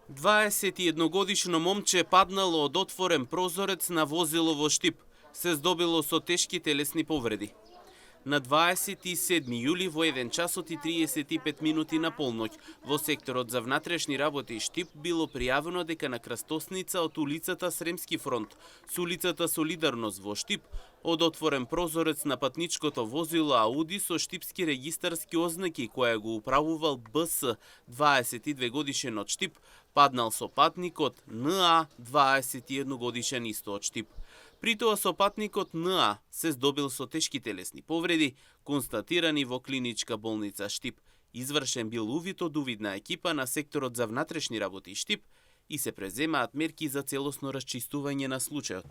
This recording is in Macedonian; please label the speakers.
Speaker 1: 21-годишно момче паднало од отворен прозорец на возило во Штип. Се здобило со тешки телесни повреди. На 27 јули во 1 часот и 35 минути на полноќ во секторот за внатрешни работи Штип било пријавено дека на крстосница од улицата Сремски фронт со улицата Солидарност во Штип од отворен прозорец на патничкото возило Ауди со штипски регистарски ознаки која го управувал БС 22 годишен од Штип паднал сопатникот НА 21 годишен исто од Штип. При тоа сопатникот НА се здобил со тешки телесни повреди, констатирани во клиничка болница Штип. Извршен бил увид од увидна екипа на секторот за внатрешни работи Штип и се преземаат мерки за целосно расчистување на случајот.